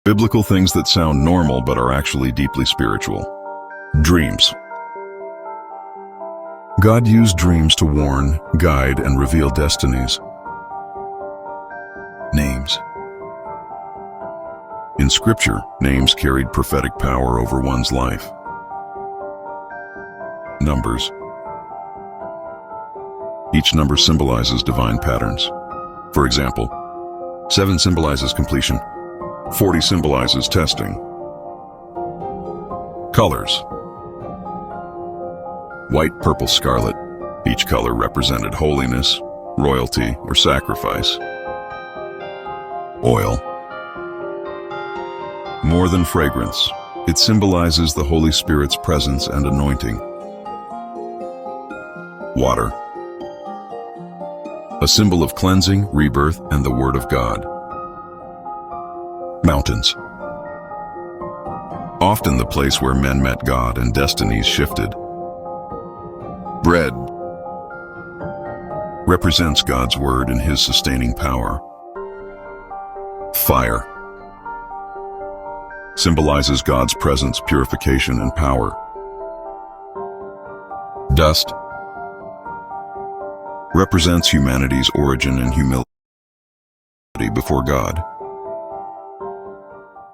Biblical things that sound normal but are actually deeply spiritual. Dreams. God used dreams to warn, guide, and reveal destinies. Names. In Scripture, names carried prophetic power over one's life. Numbers. Each number symbolizes divine patterns. For example, 7 symbolizes completion, 40 symbolizes testing. Colors. White, purple, scarlet. Each color represented holiness, royalty, or sacrifice. Oil. More than fragrance, it symbolizes the Holy Spirit's presence and anointing. Water. A symbol of cleansing, rebirth, and the Word of God. Mountains. Often the place where men met God and destinies shifted. Bread represents God's Word and His sustaining power. Fire symbolizes God's presence, purification, and power. Dust represents humanity's origin and humility before God.